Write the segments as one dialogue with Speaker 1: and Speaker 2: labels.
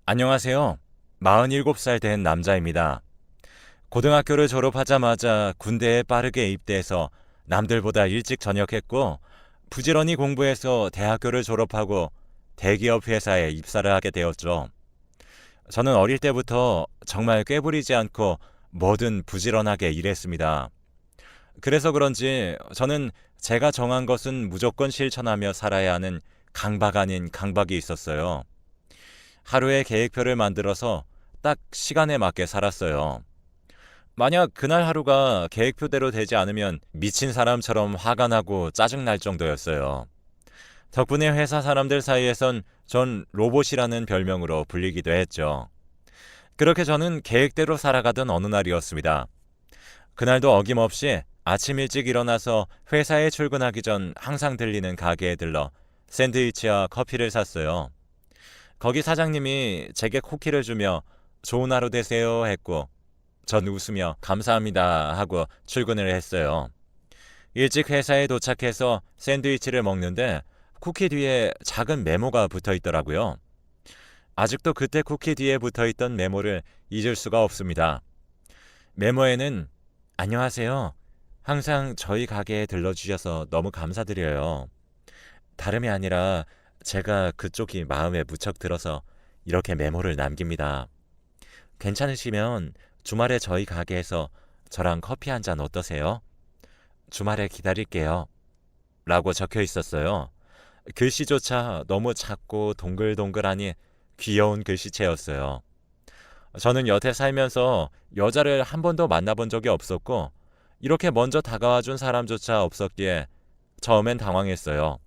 Speaker 1: 안녕하세요. 47살 된 남자입니다. 고등학교를 졸업하자마자 군대에 빠르게 입대해서 남들보다 일찍 전역했고 부지런히 공부해서 대학교를 졸업하고 대기업 회사에 입사를 하게 되었죠. 저는 어릴 때부터 정말 꾀부리지 않고 뭐든 부지런하게 일했습니다. 그래서 그런지 저는 제가 정한 것은 무조건 실천하며 살아야 하는 강박 아닌 강박이 있었어요. 하루의 계획표를 만들어서 딱 시간에 맞게 살았어요. 만약 그날 하루가 계획표대로 되지 않으면 미친 사람처럼 화가 나고 짜증날 정도였어요. 덕분에 회사 사람들 사이에선 전 로봇이라는 별명으로 불리기도 했죠. 그렇게 저는 계획대로 살아가던 어느 날이었습니다. 그날도 어김없이 아침 일찍 일어나서 회사에 출근하기 전 항상 들리는 가게에 들러 샌드위치와 커피를 샀어요. 거기 사장님이 제게 쿠키를 주며 좋은 하루 되세요 했고 전 웃으며 감사합니다 하고 출근을 했어요. 일찍 회사에 도착해서 샌드위치를 먹는데 쿠키 뒤에 작은 메모가 붙어 있더라고요. 아직도 그때 쿠키 뒤에 붙어 있던 메모를 잊을 수가 없습니다. 메모에는 안녕하세요. 항상 저희 가게에 들러주셔서 너무 감사드려요. 다름이 아니라 제가 그쪽이 마음에 무척 들어서 이렇게 메모를 남깁니다. 괜찮으시면 주말에 저희 가게에서 저랑 커피 한 잔 어떠세요? 주말에 기다릴게요. 라고 적혀 있었어요. 글씨조차 너무 작고 동글동글하니 귀여운 글씨체였어요. 저는 여태 살면서 여자를 한 번도 만나본 적이 없었고 이렇게 먼저 다가와 준 사람조차 없었기에 처음엔 당황했어요.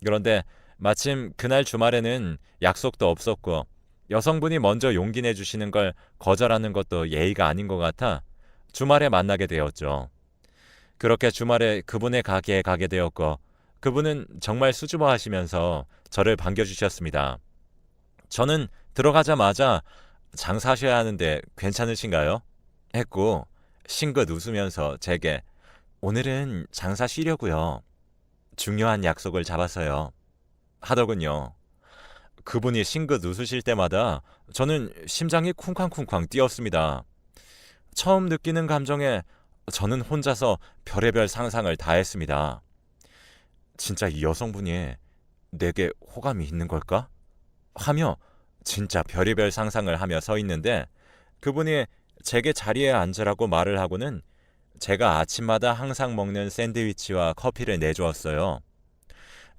Speaker 1: 그런데 마침 그날 주말에는 약속도 없었고 여성분이 먼저 용기 내주시는 걸 거절하는 것도 예의가 아닌 것 같아 주말에 만나게 되었죠. 그렇게 주말에 그분의 가게에 가게 되었고 그분은 정말 수줍어하시면서 저를 반겨주셨습니다. 저는 들어가자마자 장사하셔야 하는데 괜찮으신가요? 했고 싱긋 웃으면서 제게 오늘은 장사 쉬려고요. 중요한 약속을 잡아서요. 하더군요. 그분이 싱긋 웃으실 때마다 저는 심장이 쿵쾅쿵쾅 뛰었습니다. 처음 느끼는 감정에 저는 혼자서 별의별 상상을 다 했습니다. 진짜 이 여성분이 내게 호감이 있는 걸까? 하며 진짜 별의별 상상을 하며 서 있는데 그분이 제게 자리에 앉으라고 말을 하고는 제가 아침마다 항상 먹는 샌드위치와 커피를 내주었어요.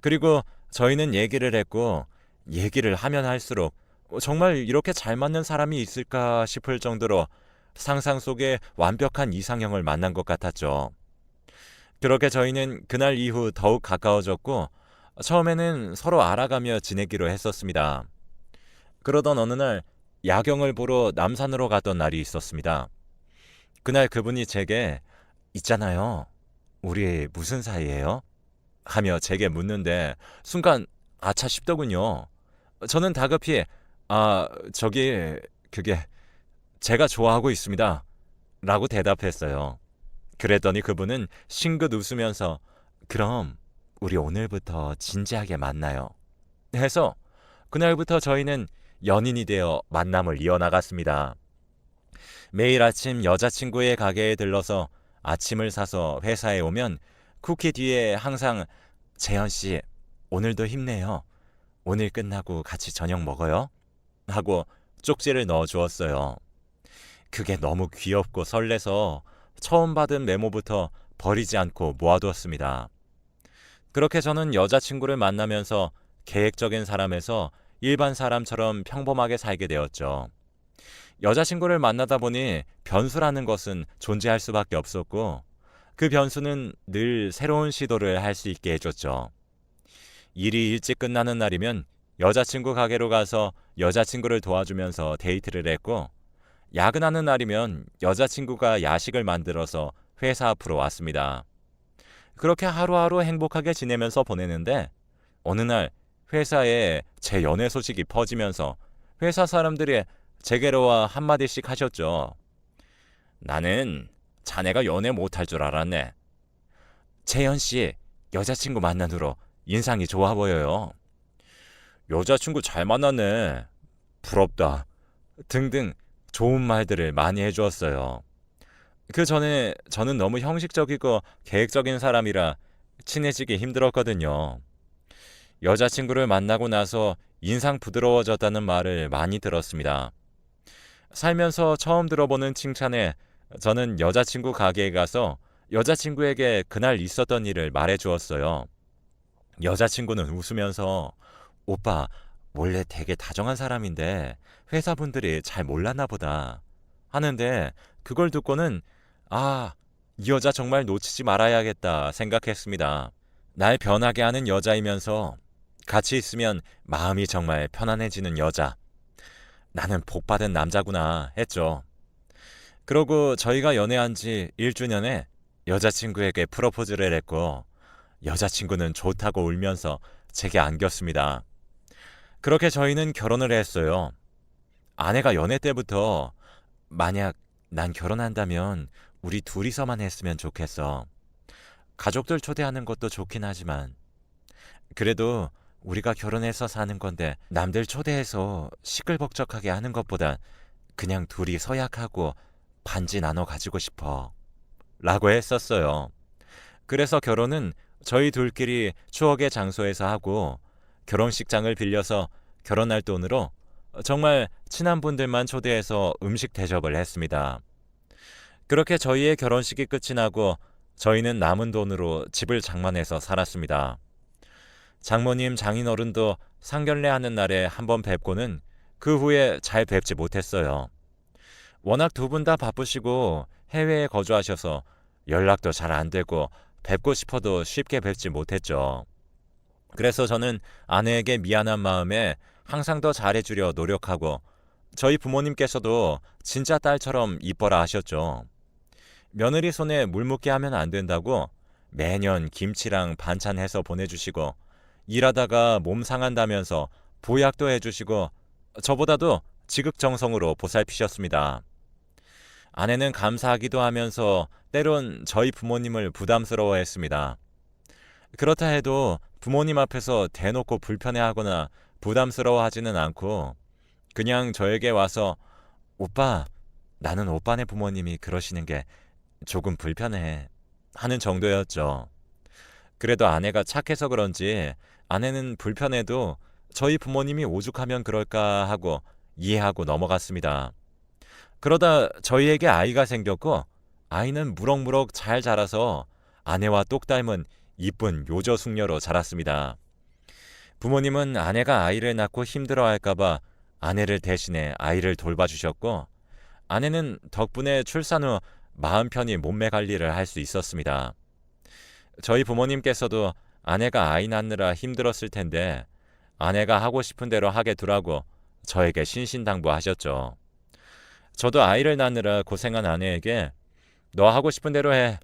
Speaker 1: 그리고 저희는 얘기를 했고 얘기를 하면 할수록 정말 이렇게 잘 맞는 사람이 있을까 싶을 정도로 상상 속에 완벽한 이상형을 만난 것 같았죠. 그렇게 저희는 그날 이후 더욱 가까워졌고 처음에는 서로 알아가며 지내기로 했었습니다. 그러던 어느 날 야경을 보러 남산으로 갔던 날이 있었습니다. 그날 그분이 제게 있잖아요. 우리 무슨 사이예요? 하며 제게 묻는데 순간 아차 싶더군요. 저는 다급히 저기 그게 제가 좋아하고 있습니다. 라고 대답했어요. 그랬더니 그분은 싱긋 웃으면서 그럼 우리 오늘부터 진지하게 만나요. 해서 그날부터 저희는 연인이 되어 만남을 이어나갔습니다. 매일 아침 여자친구의 가게에 들러서 아침을 사서 회사에 오면 쿠키 뒤에 항상 재현 씨, 오늘도 힘내요. 오늘 끝나고 같이 저녁 먹어요. 하고 쪽지를 넣어 주었어요. 그게 너무 귀엽고 설레서 처음 받은 메모부터 버리지 않고 모아두었습니다. 그렇게 저는 여자친구를 만나면서 계획적인 사람에서 일반 사람처럼 평범하게 살게 되었죠. 여자친구를 만나다 보니 변수라는 것은 존재할 수밖에 없었고 그 변수는 늘 새로운 시도를 할 수 있게 해줬죠. 일이 일찍 끝나는 날이면 여자친구 가게로 가서 여자친구를 도와주면서 데이트를 했고 야근하는 날이면 여자친구가 야식을 만들어서 회사 앞으로 왔습니다. 그렇게 하루하루 행복하게 지내면서 보내는데 어느 날 회사에 제 연애 소식이 퍼지면서 회사 사람들이 제게로 와 한마디씩 하셨죠. 나는 자네가 연애 못할 줄 알았네. 재현 씨, 여자친구 만난 후로 인상이 좋아 보여요. 여자친구 잘 만났네. 부럽다 등등 좋은 말들을 많이 해주었어요. 그 전에 저는 너무 형식적이고 계획적인 사람이라 친해지기 힘들었거든요. 여자친구를 만나고 나서 인상 부드러워졌다는 말을 많이 들었습니다. 살면서 처음 들어보는 칭찬에 저는 여자친구 가게에 가서 여자친구에게 그날 있었던 일을 말해 주었어요. 여자친구는 웃으면서 오빠, 원래 되게 다정한 사람인데 회사분들이 잘 몰랐나 보다 하는데 그걸 듣고는 아, 이 여자 정말 놓치지 말아야겠다 생각했습니다. 날 변하게 하는 여자이면서 같이 있으면 마음이 정말 편안해지는 여자. 나는 복받은 남자구나 했죠. 그러고 저희가 연애한 지 1주년에 여자친구에게 프로포즈를 했고 여자친구는 좋다고 울면서 제게 안겼습니다. 그렇게 저희는 결혼을 했어요. 아내가 연애 때부터 만약 난 결혼한다면 우리 둘이서만 했으면 좋겠어. 가족들 초대하는 것도 좋긴 하지만 그래도 우리가 결혼해서 사는 건데 남들 초대해서 시끌벅적하게 하는 것보다 그냥 둘이 서약하고 반지 나눠 가지고 싶어. 라고 했었어요. 그래서 결혼은 저희 둘끼리 추억의 장소에서 하고 결혼식장을 빌려서 결혼할 돈으로 정말 친한 분들만 초대해서 음식 대접을 했습니다. 그렇게 저희의 결혼식이 끝이 나고 저희는 남은 돈으로 집을 장만해서 살았습니다. 장모님, 장인어른도 상견례하는 날에 한번 뵙고는 그 후에 잘 뵙지 못했어요. 워낙 두 분 다 바쁘시고 해외에 거주하셔서 연락도 잘 안 되고 뵙고 싶어도 쉽게 뵙지 못했죠. 그래서 저는 아내에게 미안한 마음에 항상 더 잘해주려 노력하고 저희 부모님께서도 진짜 딸처럼 이뻐라 하셨죠. 며느리 손에 물 묻게 하면 안 된다고 매년 김치랑 반찬 해서 보내주시고 일하다가 몸 상한다면서 보약도 해주시고 저보다도 지극정성으로 보살피셨습니다. 아내는 감사하기도 하면서 때론 저희 부모님을 부담스러워했습니다. 그렇다 해도 부모님 앞에서 대놓고 불편해하거나 부담스러워하지는 않고 그냥 저에게 와서 오빠, 나는 오빠네 부모님이 그러시는 게 조금 불편해 하는 정도였죠. 그래도 아내가 착해서 그런지 아내는 불편해도 저희 부모님이 오죽하면 그럴까 하고 이해하고 넘어갔습니다. 그러다 저희에게 아이가 생겼고 아이는 무럭무럭 잘 자라서 아내와 똑 닮은 이쁜 요조 숙녀로 자랐습니다. 부모님은 아내가 아이를 낳고 힘들어할까봐 아내를 대신해 아이를 돌봐주셨고 아내는 덕분에 출산 후 마음 편히 몸매 관리를 할 수 있었습니다. 저희 부모님께서도 아내가 아이 낳느라 힘들었을 텐데 아내가 하고 싶은 대로 하게 두라고 저에게 신신당부하셨죠. 저도 아이를 낳느라 고생한 아내에게 너 하고 싶은 대로 해.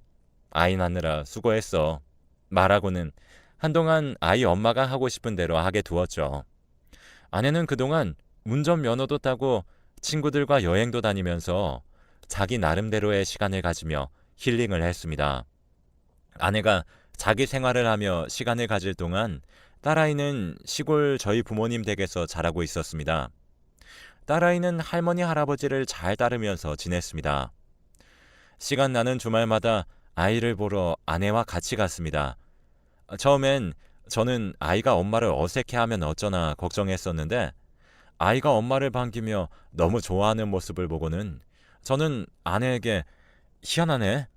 Speaker 1: 아이 낳느라 수고했어. 말하고는 한동안 아이 엄마가 하고 싶은 대로 하게 두었죠. 아내는 그동안 운전면허도 따고 친구들과 여행도 다니면서 자기 나름대로의 시간을 가지며 힐링을 했습니다. 아내가 자기 생활을 하며 시간을 가질 동안 딸아이는 시골 저희 부모님 댁에서 자라고 있었습니다. 딸아이는 할머니 할아버지를 잘 따르면서 지냈습니다. 시간 나는 주말마다 아이를 보러 아내와 같이 갔습니다. 처음엔 저는 아이가 엄마를 어색해하면 어쩌나 걱정했었는데 아이가 엄마를 반기며 너무 좋아하는 모습을 보고는 저는 아내에게 희한하네.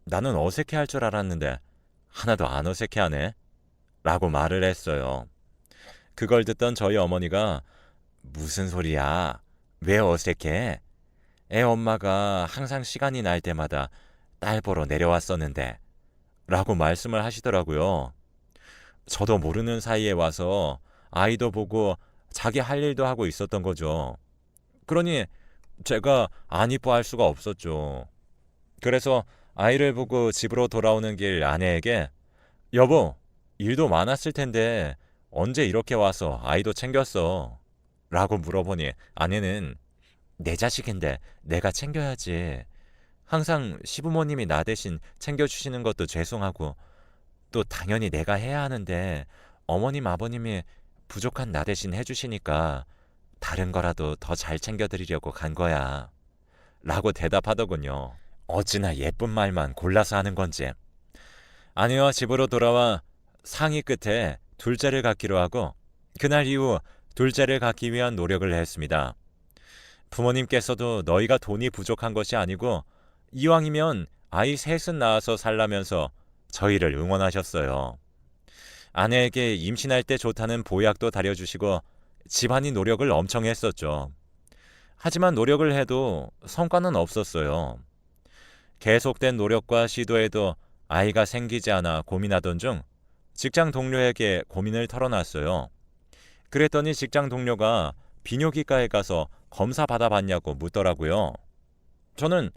Speaker 1: 나는 어색해할 줄 알았는데 하나도 안 어색해하네. 라고 말을 했어요. 그걸 듣던 저희 어머니가 무슨 소리야? 왜 어색해? 애 엄마가 항상 시간이 날 때마다 딸 보러 내려왔었는데 라고 말씀을 하시더라고요. 저도 모르는 사이에 와서 아이도 보고 자기 할 일도 하고 있었던 거죠. 그러니 제가 안 이뻐할 수가 없었죠. 그래서 아이를 보고 집으로 돌아오는 길 아내에게 여보, 일도 많았을 텐데 언제 이렇게 와서 아이도 챙겼어? 라고 물어보니 아내는 내 자식인데 내가 챙겨야지. 항상 시부모님이 나 대신 챙겨주시는 것도 죄송하고 또 당연히 내가 해야 하는데 어머님 아버님이 부족한 나 대신 해주시니까 다른 거라도 더 잘 챙겨드리려고 간 거야. 라고 대답하더군요. 어찌나 예쁜 말만 골라서 하는 건지. 아내와 집으로 돌아와 상의 끝에 둘째를 갖기로 하고 그날 이후 둘째를 갖기 위한 노력을 했습니다. 부모님께서도 너희가 돈이 부족한 것이 아니고 이왕이면 아이 셋은 낳아서 살라면서 저희를 응원하셨어요. 아내에게 임신할 때 좋다는 보약도 다려주시고 집안이 노력을 엄청 했었죠. 하지만 노력을 해도 성과는 없었어요. 계속된 노력과 시도에도 아이가 생기지 않아 고민하던 중 직장 동료에게 고민을 털어놨어요. 그랬더니 직장 동료가 비뇨기과에 가서 검사 받아봤냐고 묻더라고요. 저는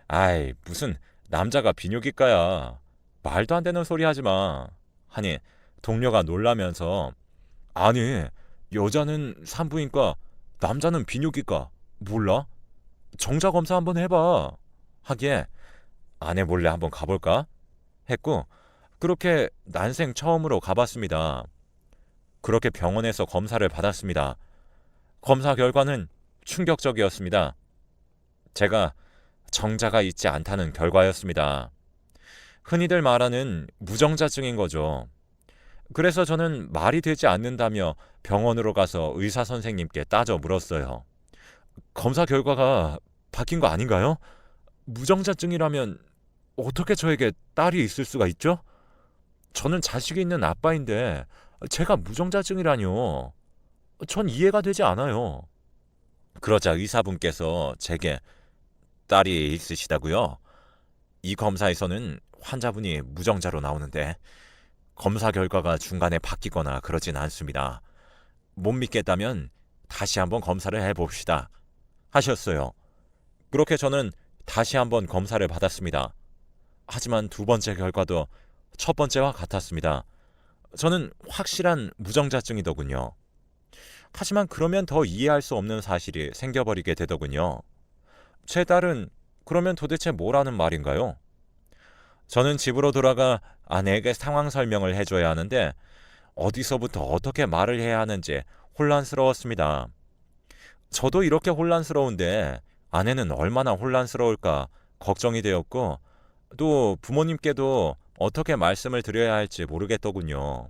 Speaker 1: 아이 무슨 남자가 비뇨기과야. 말도 안 되는 소리 하지 마. 하니 동료가 놀라면서 아니 여자는 산부인과 남자는 비뇨기과 몰라? 정자검사 한번 해봐. 하기에 아내 몰래 한번 가볼까? 했고 그렇게 난생 처음으로 가봤습니다. 그렇게 병원에서 검사를 받았습니다. 검사 결과는 충격적이었습니다. 제가 정자가 있지 않다는 결과였습니다. 흔히들 말하는 무정자증인 거죠. 그래서 저는 말이 되지 않는다며 병원으로 가서 의사 선생님께 따져 물었어요. 검사 결과가 바뀐 거 아닌가요? 무정자증이라면 어떻게 저에게 딸이 있을 수가 있죠? 저는 자식이 있는 아빠인데 제가 무정자증이라뇨. 전 이해가 되지 않아요. 그러자 의사분께서 제게 딸이 있으시다고요? 이 검사에서는 환자분이 무정자로 나오는데 검사 결과가 중간에 바뀌거나 그러진 않습니다. 못 믿겠다면 다시 한번 검사를 해봅시다. 하셨어요. 그렇게 저는 다시 한번 검사를 받았습니다. 하지만 두 번째 결과도 첫 번째와 같았습니다. 저는 확실한 무정자증이더군요. 하지만 그러면 더 이해할 수 없는 사실이 생겨버리게 되더군요. 제 딸은 그러면 도대체 뭐라는 말인가요? 저는 집으로 돌아가 아내에게 상황 설명을 해줘야 하는데 어디서부터 어떻게 말을 해야 하는지 혼란스러웠습니다. 저도 이렇게 혼란스러운데 아내는 얼마나 혼란스러울까 걱정이 되었고 또 부모님께도 어떻게 말씀을 드려야 할지 모르겠더군요.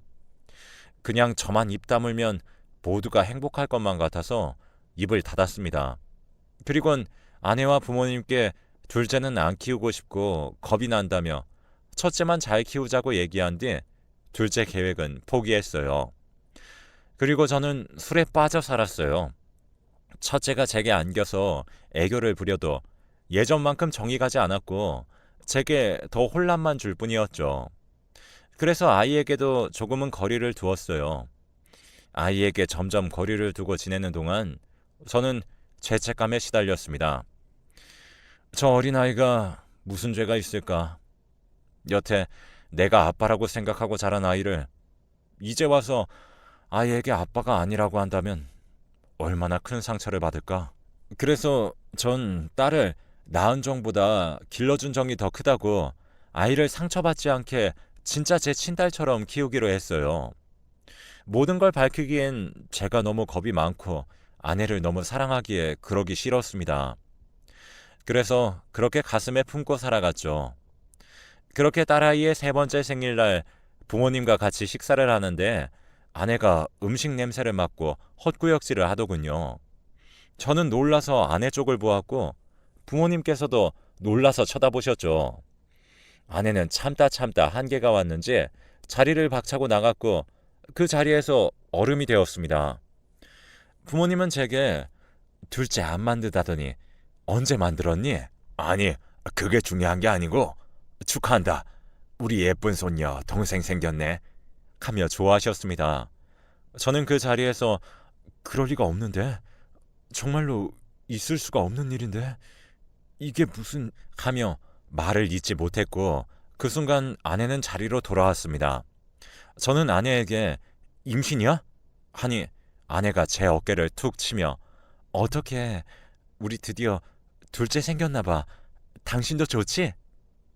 Speaker 1: 그냥 저만 입 다물면 모두가 행복할 것만 같아서 입을 닫았습니다. 그리곤 아내와 부모님께 둘째는 안 키우고 싶고 겁이 난다며 첫째만 잘 키우자고 얘기한 뒤 둘째 계획은 포기했어요. 그리고 저는 술에 빠져 살았어요. 첫째가 제게 안겨서 애교를 부려도 예전만큼 정이 가지 않았고 제게 더 혼란만 줄 뿐이었죠. 그래서 아이에게도 조금은 거리를 두었어요. 아이에게 점점 거리를 두고 지내는 동안 저는 죄책감에 시달렸습니다. 저 어린아이가 무슨 죄가 있을까? 여태 내가 아빠라고 생각하고 자란 아이를 이제 와서 아이에게 아빠가 아니라고 한다면 얼마나 큰 상처를 받을까? 그래서 전 딸을 낳은 정보다 길러준 정이 더 크다고 아이를 상처받지 않게 진짜 제 친딸처럼 키우기로 했어요. 모든 걸 밝히기엔 제가 너무 겁이 많고 아내를 너무 사랑하기에 그러기 싫었습니다. 그래서 그렇게 가슴에 품고 살아갔죠. 그렇게 딸아이의 세 번째 생일날 부모님과 같이 식사를 하는데 아내가 음식 냄새를 맡고 헛구역질을 하더군요. 저는 놀라서 아내 쪽을 보았고 부모님께서도 놀라서 쳐다보셨죠. 아내는 참다 한계가 왔는지 자리를 박차고 나갔고 그 자리에서 얼음이 되었습니다. 부모님은 제게 둘째 안 만들다더니 언제 만들었니? 아니, 그게 중요한 게 아니고 축하한다. 우리 예쁜 손녀 동생 생겼네. 하며 좋아하셨습니다. 저는 그 자리에서 그럴 리가 없는데 정말로 있을 수가 없는 일인데 이게 무슨 하며 말을 잇지 못했고 그 순간 아내는 자리로 돌아왔습니다. 저는 아내에게 임신이야? 하니 아내가 제 어깨를 툭 치며 어떻게 우리 드디어 둘째 생겼나 봐. 당신도 좋지?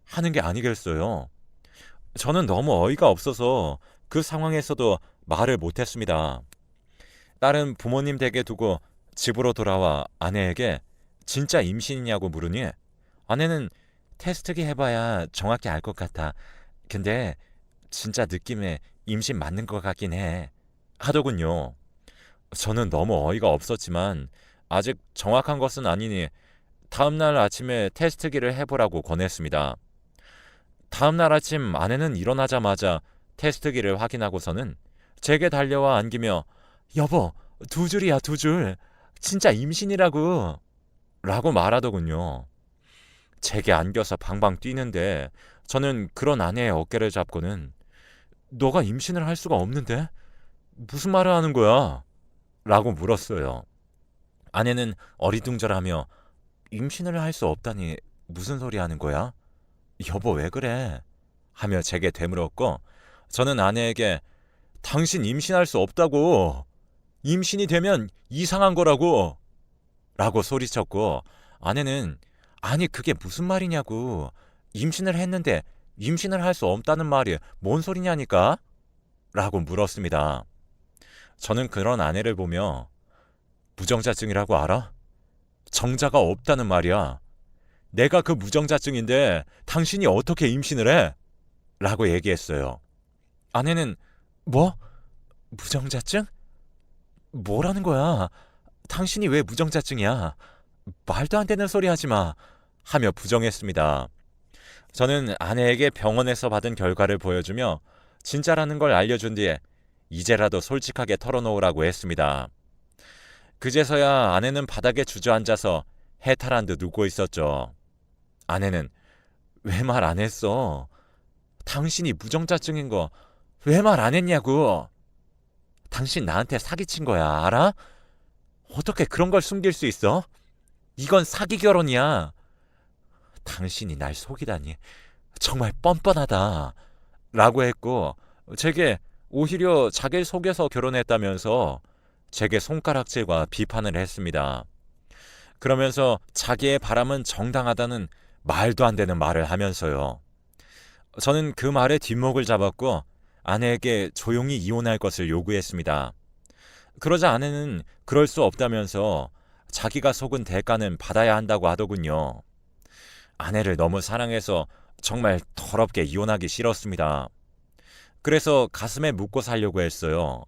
Speaker 1: 하는 게 아니겠어요. 저는 너무 어이가 없어서 그 상황에서도 말을 못했습니다. 딸은 부모님 댁에 두고 집으로 돌아와 아내에게 진짜 임신이냐고 물으니 아내는 테스트기 해봐야 정확히 알 것 같아. 근데 진짜 느낌에 임신 맞는 것 같긴 해. 하더군요. 저는 너무 어이가 없었지만 아직 정확한 것은 아니니 다음날 아침에 테스트기를 해보라고 권했습니다. 다음날 아침 아내는 일어나자마자 테스트기를 확인하고서는 제게 달려와 안기며 여보, 2줄이야, 2줄. 진짜 임신이라고. 라고 말하더군요. 제게 안겨서 방방 뛰는데 저는 그런 아내의 어깨를 잡고는 너가 임신을 할 수가 없는데? 무슨 말을 하는 거야? 라고 물었어요. 아내는 어리둥절하며 임신을 할 수 없다니 무슨 소리 하는 거야? 여보 왜 그래? 하며 제게 되물었고 저는 아내에게 당신 임신할 수 없다고. 임신이 되면 이상한 거라고. 라고 소리쳤고 아내는 아니 그게 무슨 말이냐고. 임신을 했는데 임신을 할 수 없다는 말이 뭔 소리냐니까? 라고 물었습니다. 저는 그런 아내를 보며 무정자증이라고 알아? 정자가 없다는 말이야. 내가 그 무정자증인데 당신이 어떻게 임신을 해? 라고 얘기했어요. 아내는 뭐? 무정자증? 뭐라는 거야? 당신이 왜 무정자증이야? 말도 안 되는 소리 하지 마. 하며 부정했습니다. 저는 아내에게 병원에서 받은 결과를 보여주며 진짜라는 걸 알려준 뒤에 이제라도 솔직하게 털어놓으라고 했습니다. 그제서야 아내는 바닥에 주저앉아서 해탈한 듯 웃고 있었죠. 아내는 왜 말 안 했어? 당신이 무정자증인 거 왜 말 안 했냐고. 당신 나한테 사기친 거야, 알아? 어떻게 그런 걸 숨길 수 있어? 이건 사기 결혼이야. 당신이 날 속이다니 정말 뻔뻔하다. 라고 했고 제게 오히려 자기를 속여서 결혼했다면서 제게 손가락질과 비판을 했습니다. 그러면서 자기의 바람은 정당하다는 말도 안 되는 말을 하면서요. 저는 그 말에 뒷목을 잡았고 아내에게 조용히 이혼할 것을 요구했습니다. 그러자 아내는 그럴 수 없다면서 자기가 속은 대가는 받아야 한다고 하더군요. 아내를 너무 사랑해서 정말 더럽게 이혼하기 싫었습니다. 그래서 가슴에 묻고 살려고 했어요.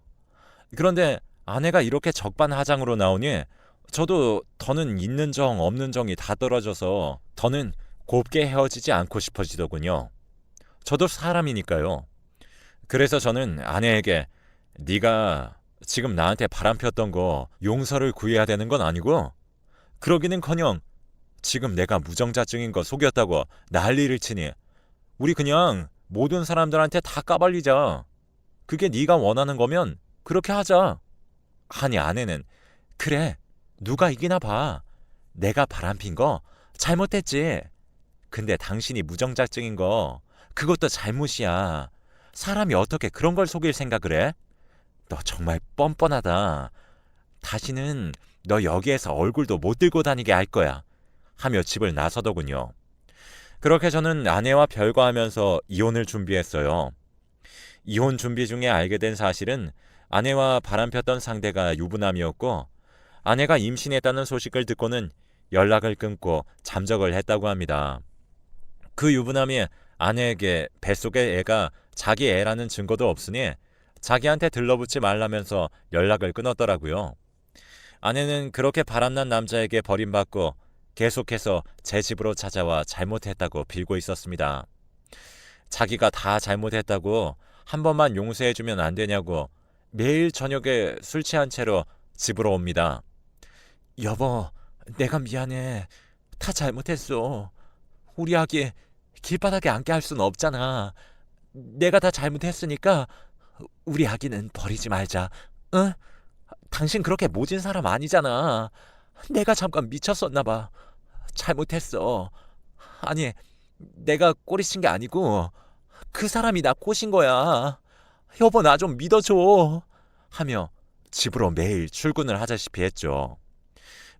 Speaker 1: 그런데 아내가 이렇게 적반하장으로 나오니 저도 더는 있는 정 없는 정이 다 떨어져서 더는 곱게 헤어지지 않고 싶어지더군요. 저도 사람이니까요. 그래서 저는 아내에게 네가 지금 나한테 바람 폈던 거 용서를 구해야 되는 건 아니고 그러기는커녕 지금 내가 무정자증인 거 속였다고 난리를 치니 우리 그냥 모든 사람들한테 다 까발리자. 그게 네가 원하는 거면 그렇게 하자. 하니 아내는 그래 누가 이기나 봐. 내가 바람핀 거 잘못했지. 근데 당신이 무정자증인 거 그것도 잘못이야. 사람이 어떻게 그런 걸 속일 생각을 해? 너 정말 뻔뻔하다. 다시는 너 여기에서 얼굴도 못 들고 다니게 할 거야. 하며 집을 나서더군요. 그렇게 저는 아내와 별거하면서 이혼을 준비했어요. 이혼 준비 중에 알게 된 사실은 아내와 바람폈던 상대가 유부남이었고 아내가 임신했다는 소식을 듣고는 연락을 끊고 잠적을 했다고 합니다. 그 유부남이 아내에게 뱃속의 애가 자기 애라는 증거도 없으니 자기한테 들러붙지 말라면서 연락을 끊었더라고요. 아내는 그렇게 바람난 남자에게 버림받고 계속해서 제 집으로 찾아와 잘못했다고 빌고 있었습니다. 자기가 다 잘못했다고 한 번만 용서해주면 안 되냐고 매일 저녁에 술 취한 채로 집으로 옵니다. 여보, 내가 미안해. 다 잘못했어. 우리 아기 길바닥에 앉게 할 수는 없잖아. 내가 다 잘못했으니까 우리 아기는 버리지 말자. 응? 당신 그렇게 모진 사람 아니잖아. 내가 잠깐 미쳤었나 봐. 잘못했어. 아니, 내가 꼬리친 게 아니고 그 사람이 나 꼬신 거야. 여보 나 좀 믿어줘. 하며 집으로 매일 출근을 하다시피 했죠.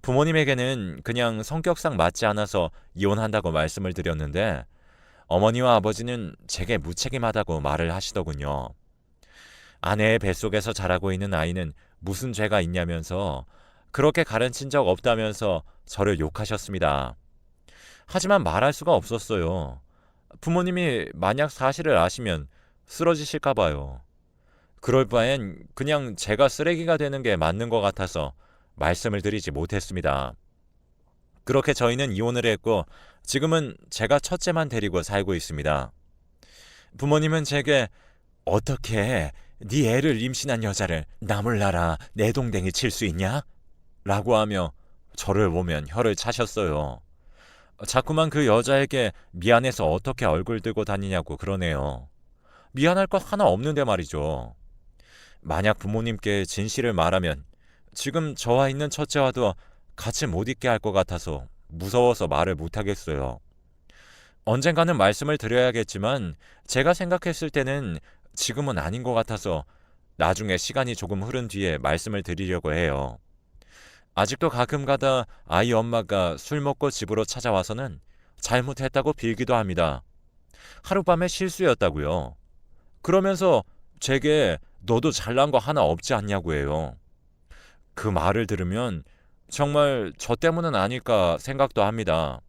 Speaker 1: 부모님에게는 그냥 성격상 맞지 않아서 이혼한다고 말씀을 드렸는데 어머니와 아버지는 제게 무책임하다고 말을 하시더군요. 아내의 뱃속에서 자라고 있는 아이는 무슨 죄가 있냐면서 그렇게 가르친 적 없다면서 저를 욕하셨습니다. 하지만 말할 수가 없었어요. 부모님이 만약 사실을 아시면 쓰러지실까 봐요. 그럴 바엔 그냥 제가 쓰레기가 되는 게 맞는 것 같아서 말씀을 드리지 못했습니다. 그렇게 저희는 이혼을 했고 지금은 제가 첫째만 데리고 살고 있습니다. 부모님은 제게 어떻게 네 애를 임신한 여자를 나 몰라라 내동댕이 칠 수 있냐? 라고 하며 저를 보면 혀를 차셨어요. 자꾸만 그 여자에게 미안해서 어떻게 얼굴 들고 다니냐고 그러네요. 미안할 것 하나 없는데 말이죠. 만약 부모님께 진실을 말하면 지금 저와 있는 첫째와도 같이 못 있게 할 것 같아서 무서워서 말을 못하겠어요. 언젠가는 말씀을 드려야겠지만 제가 생각했을 때는 지금은 아닌 것 같아서 나중에 시간이 조금 흐른 뒤에 말씀을 드리려고 해요. 아직도 가끔 가다 아이 엄마가 술 먹고 집으로 찾아와서는 잘못했다고 빌기도 합니다. 하룻밤의 실수였다고요. 그러면서 제게 너도 잘난 거 하나 없지 않냐고 해요. 그 말을 들으면 정말 저 때문은 아닐까 생각도 합니다.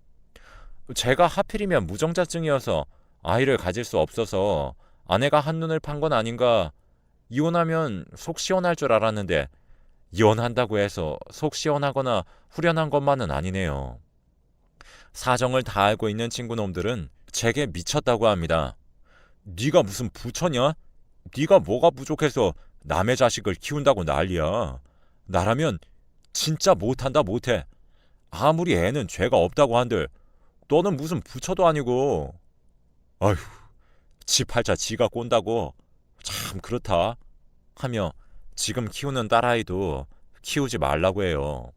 Speaker 1: 제가 하필이면 무정자증이어서 아이를 가질 수 없어서 아내가 한눈을 판 건 아닌가. 이혼하면 속 시원할 줄 알았는데 이혼한다고 해서 속 시원하거나 후련한 것만은 아니네요. 사정을 다 알고 있는 친구놈들은 제게 미쳤다고 합니다. 네가 무슨 부처냐? 네가 뭐가 부족해서 남의 자식을 키운다고 난리야. 나라면 진짜 못한다 못해. 아무리 애는 죄가 없다고 한들 너는 무슨 부처도 아니고. 아휴, 지 팔자 지가 꼰다고. 참 그렇다. 하며 지금 키우는 딸아이도 키우지 말라고 해요.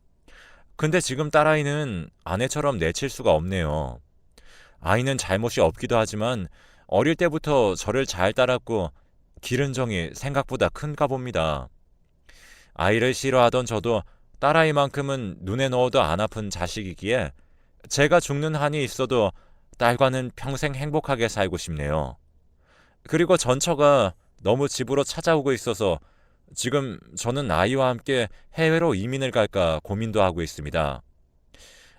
Speaker 1: 근데 지금 딸아이는 아내처럼 내칠 수가 없네요. 아이는 잘못이 없기도 하지만 어릴 때부터 저를 잘 따랐고 기른 정이 생각보다 큰가 봅니다. 아이를 싫어하던 저도 딸아이만큼은 눈에 넣어도 안 아픈 자식이기에 제가 죽는 한이 있어도 딸과는 평생 행복하게 살고 싶네요. 그리고 전처가 너무 집으로 찾아오고 있어서 지금 저는 아이와 함께 해외로 이민을 갈까 고민도 하고 있습니다.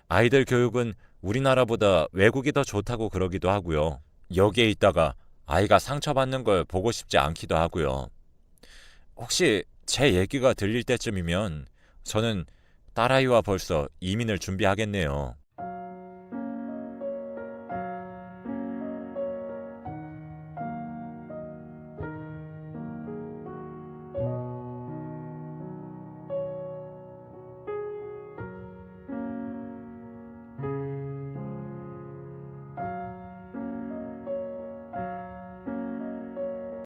Speaker 1: 아이들 교육은 우리나라보다 외국이 더 좋다고 그러기도 하고요. 여기에 있다가 아이가 상처받는 걸 보고 싶지 않기도 하고요. 혹시 제 얘기가 들릴 때쯤이면 저는 딸아이와 벌써 이민을 준비하겠네요.